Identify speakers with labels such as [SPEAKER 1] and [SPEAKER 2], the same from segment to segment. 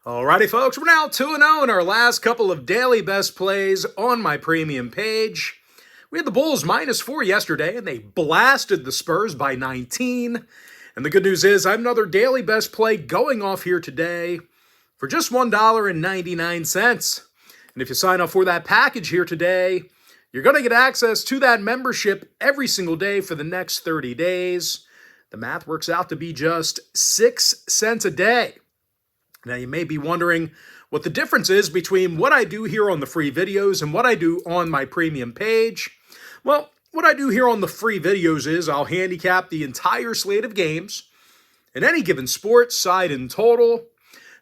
[SPEAKER 1] Alrighty, folks, we're now 2-0 in our last couple of daily best plays on my premium page. We had the Bulls -4 yesterday, and they blasted the Spurs by 19. And the good news is I have another daily best play going off here today for just $1.99. And if you sign up for that package here today, you're going to get access to that membership every single day for the next 30 days. The math works out to be just 6 cents a day. Now, you may be wondering what the difference is between what I do here on the free videos and what I do on my premium page. Well, what I do here on the free videos is I'll handicap the entire slate of games in any given sport, side and total.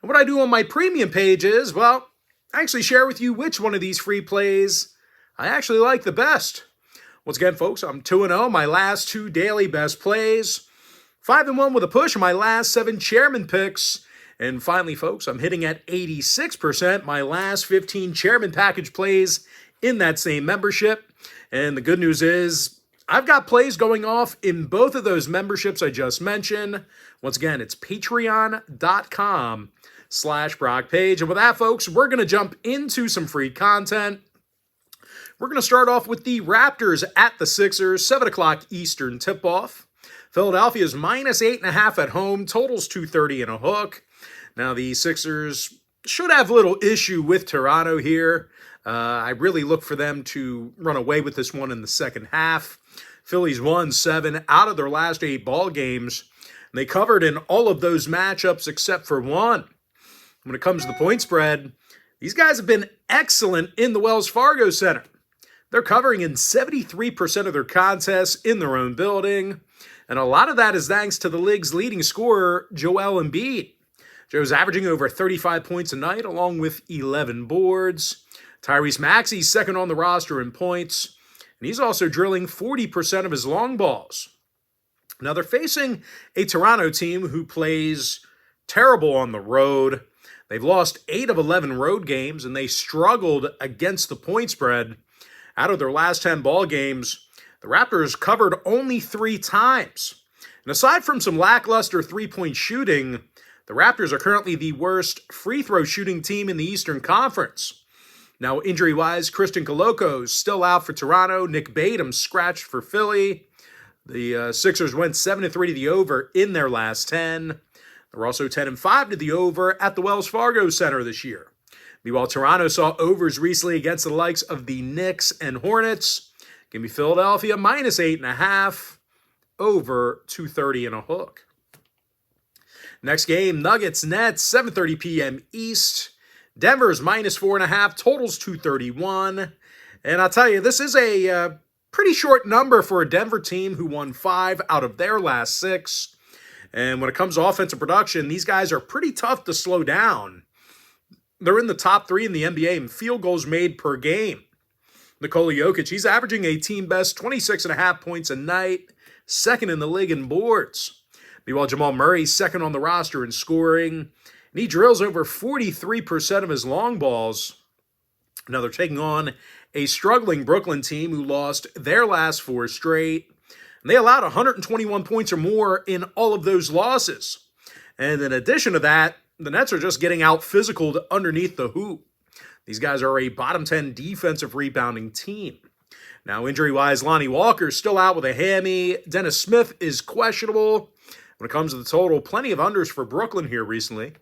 [SPEAKER 1] And what I do on my premium page is, well, I actually share with you which one of these free plays I actually like the best. Once again, folks, I'm 2-0, my last 2 daily best plays. 5-1 with a push on my last 7 chairman picks. And finally, folks, I'm hitting at 86% my last 15 chairman package plays in that same membership. And the good news is I've got plays going off in both of those memberships I just mentioned. Once again, it's patreon.com/BrockPage. And with that, folks, we're going to jump into some free content. We're going to start off with the Raptors at the Sixers, 7 o'clock Eastern tip-off. Philadelphia's -8.5 at home, totals 230 and a hook. Now, the Sixers should have little issue with Toronto here. I really look for them to run away with this one in the second half. Phillies won 7 out of their last 8 ball games. They covered in all of those matchups except for one. When it comes to the point spread, these guys have been excellent in the Wells Fargo Center. They're covering in 73% of their contests in their own building. And a lot of that is thanks to the league's leading scorer, Joel Embiid. Joe's averaging over 35 points a night, along with 11 boards. Tyrese Maxey's second on the roster in points, and he's also drilling 40% of his long balls. Now, they're facing a Toronto team who plays terrible on the road. They've lost 8 of 11 road games, and they struggled against the point spread. Out of their last 10 ball games, the Raptors covered only 3 times. And aside from some lackluster three-point shooting, the Raptors are currently the worst free throw shooting team in the Eastern Conference. Now, injury-wise, Christian Coloco's still out for Toronto. Nick Batum scratched for Philly. The Sixers went 7-3 to the over in their last 10. They're also 10-5 to the over at the Wells Fargo Center this year. Meanwhile, Toronto saw overs recently against the likes of the Knicks and Hornets. Give me Philadelphia -8.5, over 230 and a hook. Next game, Nuggets Nets, 7:30 p.m. East. Denver's -4.5, totals 231. And I'll tell you, this is a pretty short number for a Denver team who won 5 out of their last 6. And when it comes to offensive production, these guys are pretty tough to slow down. They're in the top 3 in the NBA in field goals made per game. Nikola Jokic, he's averaging a team-best 26.5 points a night, second in the league in boards. Meanwhile, Jamal Murray's second on the roster in scoring, and he drills over 43% of his long balls. Now they're taking on a struggling Brooklyn team who lost their last 4 straight, and they allowed 121 points or more in all of those losses. And in addition to that, the Nets are just getting out physical underneath the hoop. These guys are a bottom 10 defensive rebounding team. Now, injury-wise, Lonnie Walker's still out with a hammy. Dennis Smith is questionable. When it comes to the total, plenty of unders for Brooklyn here recently.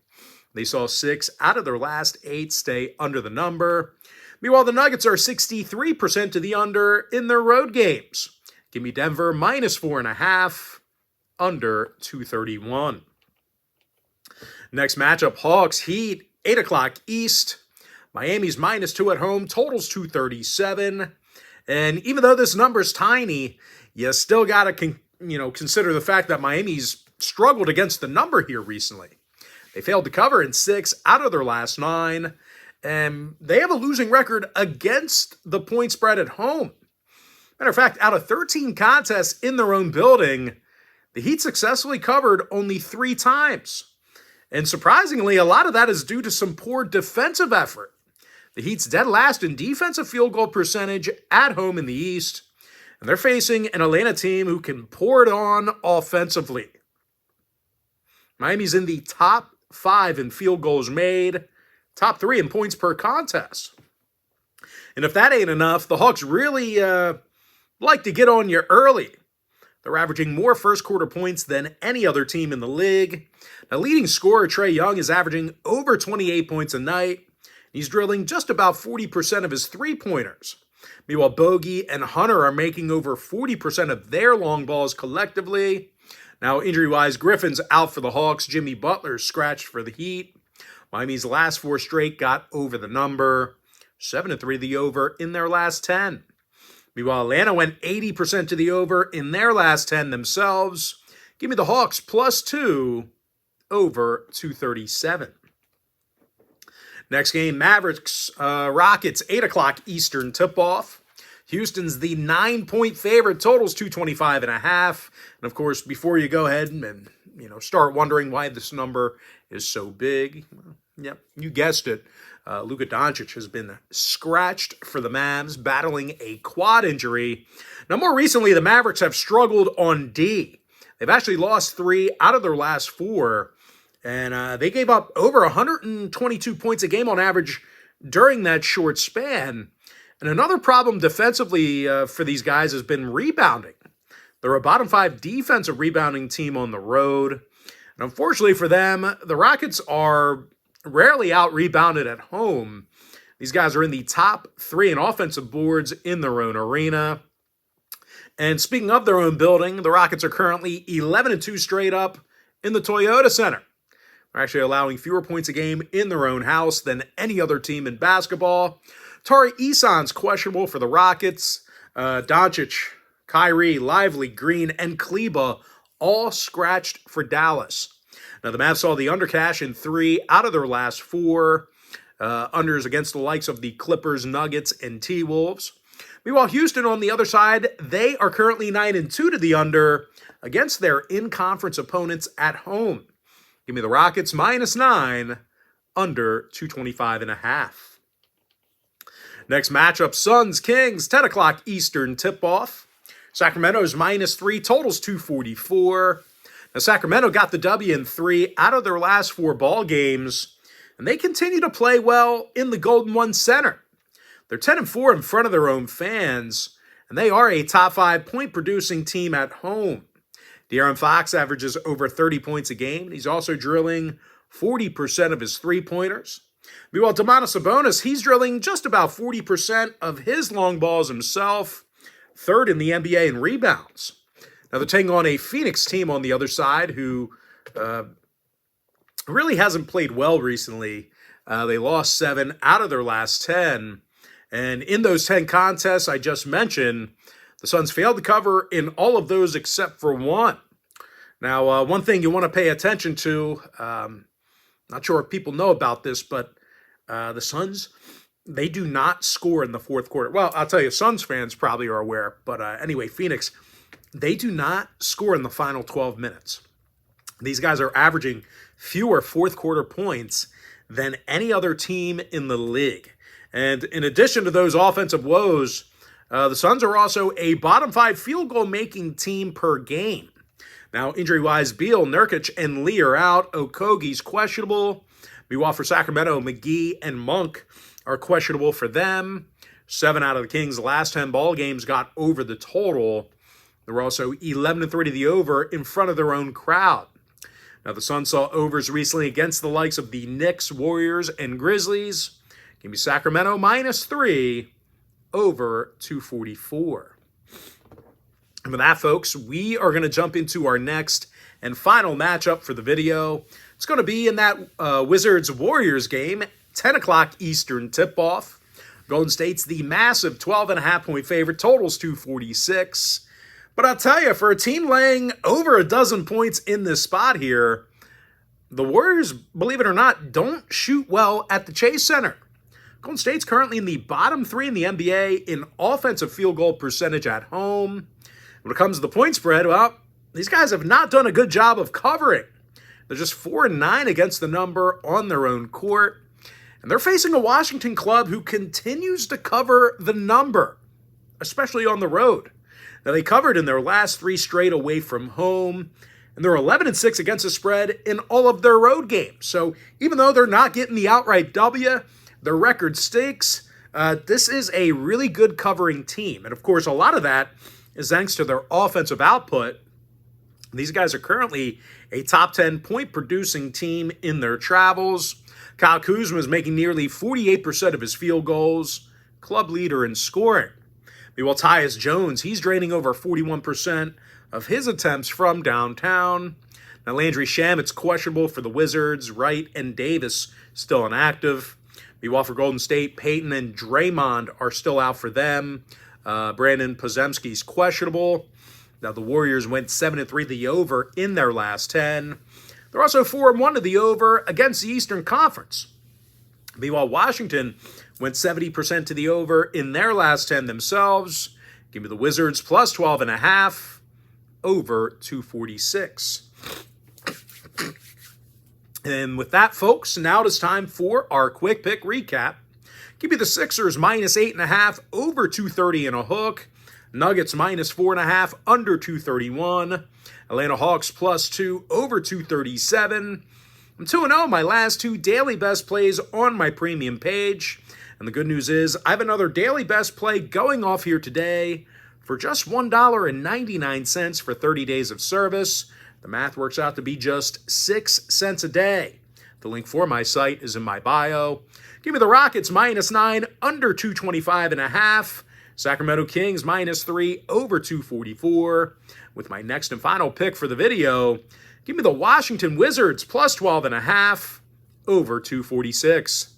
[SPEAKER 1] They saw 6 out of their last 8 stay under the number. Meanwhile, the Nuggets are 63% to the under in their road games. Give me Denver -4.5, under 231. Next matchup, Hawks Heat, 8 o'clock East. Miami's -2 at home, totals 237. And even though this number's tiny, you still got to consider the fact that Miami's struggled against the number here recently. They failed to cover in 6 out of their last 9, and they have a losing record against the point spread at home. Matter of fact, out of 13 contests in their own building, the Heat successfully covered only 3 times. And surprisingly, a lot of that is due to some poor defensive effort. The Heat's dead last in defensive field goal percentage at home in the East, and they're facing an Atlanta team who can pour it on offensively. Miami's in the top 5 in field goals made, top 3 in points per contest. And if that ain't enough, the Hawks really like to get on you early. They're averaging more first-quarter points than any other team in the league. Now, leading scorer Trae Young is averaging over 28 points a night. He's drilling just about 40% of his three-pointers. Meanwhile, Bogey and Hunter are making over 40% of their long balls collectively. Now, injury-wise, Griffin's out for the Hawks. Jimmy Butler's scratched for the Heat. Miami's last 4 straight got over the number. 7-3 the over in their last 10. Meanwhile, Atlanta went 80% to the over in their last 10 themselves. Give me the Hawks +2 over 237. Next game, Mavericks, Rockets, 8 o'clock Eastern tip-off. Houston's the 9-point favorite, totals 225.5. And of course, before you go ahead and start wondering why this number is so big, yep, you guessed it. Luka Doncic has been scratched for the Mavs, battling a quad injury. Now, more recently, the Mavericks have struggled on D. They've actually lost 3 out of their last 4, and they gave up over 122 points a game on average during that short span. And another problem defensively for these guys has been rebounding. They're a bottom 5 defensive rebounding team on the road. And unfortunately for them, the Rockets are rarely out-rebounded at home. These guys are in the top 3 in offensive boards in their own arena. And speaking of their own building, the Rockets are currently 11-2 straight up in the Toyota Center. They're actually allowing fewer points a game in their own house than any other team in basketball. Tari Eason's questionable for the Rockets. Doncic, Kyrie, Lively, Green, and Kleba all scratched for Dallas. Now, the Mavs saw the undercash in 3 out of their last 4. Unders against the likes of the Clippers, Nuggets, and T-Wolves. Meanwhile, Houston on the other side, they are currently 9-2 to the under against their in-conference opponents at home. Give me the Rockets -9, under 225.5. Next matchup, Suns-Kings, 10 o'clock Eastern tip-off. Sacramento's -3, totals 244. Now, Sacramento got the W in 3 out of their last 4 ball games, and they continue to play well in the Golden One Center. They're 10-4 in front of their own fans, and they are a top 5 point-producing team at home. De'Aaron Fox averages over 30 points a game. He's also drilling 40% of his three-pointers. Meanwhile, Domantas Sabonis, he's drilling just about 40% of his long balls himself, 3rd in the NBA in rebounds. Now, they're taking on a Phoenix team on the other side who really hasn't played well recently. They lost 7 out of their last 10. And in those 10 contests I just mentioned, the Suns failed to cover in all of those except for 1. Now, one thing you want to pay attention to, not sure if people know about this, but the Suns, they do not score in the fourth quarter. Well, I'll tell you, Suns fans probably are aware, but anyway, Phoenix, they do not score in the final 12 minutes. These guys are averaging fewer fourth quarter points than any other team in the league. And in addition to those offensive woes, the Suns are also a bottom 5 field goal making team per game. Now, injury-wise, Beal, Nurkic, and Lee are out. Okogie's questionable. Meanwhile, for Sacramento, McGee and Monk are questionable for them. 7 out of the Kings' last 10 ball games got over the total. They were also 11-3 to the over in front of their own crowd. Now, the Suns saw overs recently against the likes of the Knicks, Warriors, and Grizzlies. Give me Sacramento -3, over 244. And with that, folks, we are going to jump into our next and final matchup for the video. It's going to be in that Wizards-Warriors game, 10 o'clock Eastern tip-off. Golden State's the massive 12.5-point favorite, totals 246. But I'll tell you, for a team laying over a dozen points in this spot here, the Warriors, believe it or not, don't shoot well at the Chase Center. Golden State's currently in the bottom 3 in the NBA in offensive field goal percentage at home. When it comes to the point spread, well, these guys have not done a good job of covering. They're just 4-9 against the number on their own court. And they're facing a Washington club who continues to cover the number, especially on the road. Now, they covered in their last 3 straight away from home. And they're 11-6 against the spread in all of their road games. So even though they're not getting the outright W, their record stinks. This is a really good covering team. And of course, a lot of that is thanks to their offensive output. These guys are currently a top 10 point producing team in their travels. Kyle Kuzma is making nearly 48% of his field goals, club leader in scoring. Meanwhile, Tyus Jones, he's draining over 41% of his attempts from downtown. Now, Landry Shamet's questionable for the Wizards. Wright and Davis still inactive. Meanwhile, for Golden State, Peyton and Draymond are still out for them. Brandon Podziemski's questionable. Now, the Warriors went 7-3 to the over in their last 10. They're also 4-1 to the over against the Eastern Conference. Meanwhile, Washington went 70% to the over in their last 10 themselves. Give me the Wizards plus 12.5, over 246. And with that, folks, now it is time for our quick pick recap. Give me the Sixers minus 8.5, over 230 and a hook. Nuggets minus 4.5, under 231. Atlanta Hawks plus 2, over 237. I'm 2-0 my last two daily best plays on my premium page. And the good news is I have another daily best play going off here today for just $1.99 for 30 days of service. The math works out to be just 6 cents a day. The link for my site is in my bio. Give me the Rockets minus 9, under 225.5. Sacramento Kings minus 3, over 244. With my next and final pick for the video, give me the Washington Wizards plus 12.5, over 246.